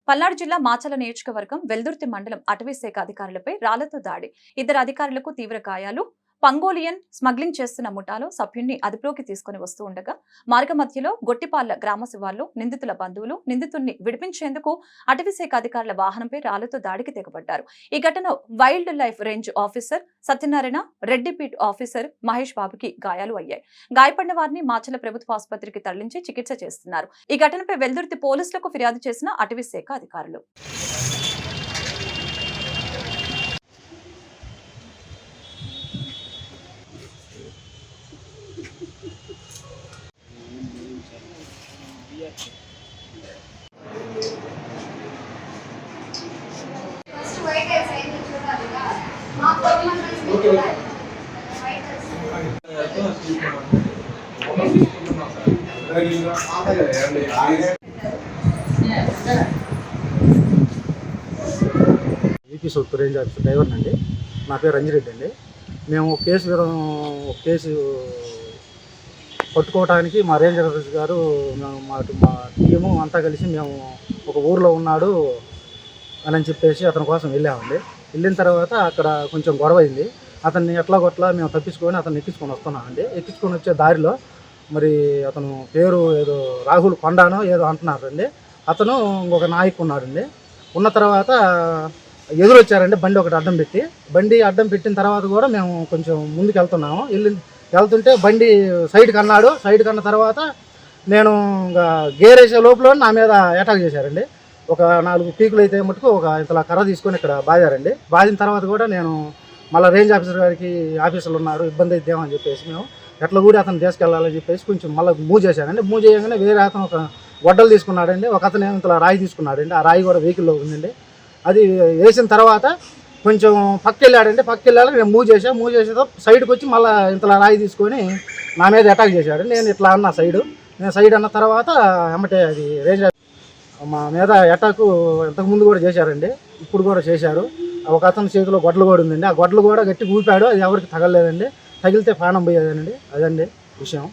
పల్నాడు జిల్లా మాచల నియోజకవర్గం వెల్దుర్తి మండలం అటవీ శాఖ అధికారులపై రాళ్లతో దాడి. ఇద్దరు అధికారులకు తీవ్ర గాయాలు. పంగోలియన్ స్మగ్లింగ్ చేస్తున్న ముఠాలో సభ్యుణ్ణి అదుపులోకి తీసుకుని వస్తూ ఉండగా మార్గ మధ్యలో గొట్టిపాళ్ల గ్రామ శివార్లు నిందితుల బంధువులు నిందితుడిని విడిపించేందుకు అటవీ శాఖ అధికారుల వాహనంపై రాళ్లతో దాడికి తెగబడ్డారు. ఈ ఘటన wild life range officer Satyanarayana, రెడ్డిపీట్ ఆఫీసర్ మహేష్ బాబుకి గాయాలు అయ్యాయి. గాయపడిన వారిని మాచల ప్రభుత్వ ఆసుపత్రికి తరలించి చికిత్స చేస్తున్నారు. ఈ ఘటనపై వెల్దుర్తి పోలీసులకు ఫిర్యాదు చేసిన అటవీ శాఖ అధికారులు. UP south range officer driver అండి. నా పేరు రంజిరెడ్డి అండి. మేము కేసు పట్టుకోవడానికి మా రేంజర్ గారు మా టీము అంతా కలిసి మేము ఒక ఊరిలో ఉన్నాడు అని చెప్పేసి అతని కోసం వెళ్ళామండి. వెళ్ళిన తర్వాత అక్కడ కొంచెం గొడవ అయింది. అతన్ని ఎట్లాగొట్లా మేము తప్పించుకొని అతన్ని ఎక్కించుకొని వస్తున్నామండి. ఎక్కించుకొని వచ్చే దారిలో మరి అతను పేరు ఏదో రాహుల్ కొండానో ఏదో అంటున్నారండి. అతను ఇంకొక నాయకు ఉన్నాడండి. ఉన్న తర్వాత ఎదురొచ్చారండి. బండి ఒకటి అడ్డం పెట్టిన తర్వాత కూడా మేము కొంచెం ముందుకు వెళ్తుంటే బండి సైడ్కి అన్నాడు. సైడ్కి అన్న తర్వాత నేను ఇంకా గేర్ వేసే లోపల నా మీద అటాక్ చేశారండి. ఒక 4 పీకులు అయితే మటుకు ఒక ఇంతలా కర్ర తీసుకొని ఇక్కడ బాదారండి. బాదిన తర్వాత కూడా నేను మళ్ళీ రేంజ్ ఆఫీసర్ గారికి ఆఫీసర్లు ఉన్నారు, ఇబ్బంది అయిద్దామని చెప్పేసి మేము ఎట్లా కూడా అతను తీసుకెళ్ళాలని చెప్పేసి కొంచెం మళ్ళీ మూవ్ చేశానండి. మూవ్ చేయగానే వేరే అతను ఒక గొడ్డలు తీసుకున్నాడండి. ఒక అతను ఇంతలా రాయి తీసుకున్నాడండి. ఆ రాయి కూడా వెహికల్లో ఉందండి. అది వేసిన తర్వాత కొంచెం పక్కకెళ్ళాడండి. పక్కకెళ్ళాలి నేను మూవ్ చేసేదో సైడ్కి వచ్చి మళ్ళీ ఇంతలా రాయి తీసుకొని నా మీద అటాక్ చేశాడు. నేను ఇట్లా అన్నా సైడ్ అన్న తర్వాత ఎమ్మటే అది రేంజ్ మా మీద అటాక్ ఇంతకుముందు కూడా చేశారండి, ఇప్పుడు కూడా చేశారు. ఒక అతని చేతిలో గొడ్డలు కూడా ఉందండి. ఆ గొడ్డలు కూడా గట్టి ఊపాడు. అది ఎవరికి తగలలేదండి. తగిలితే ప్రాణం పోయేదండి. అదండి విషయం.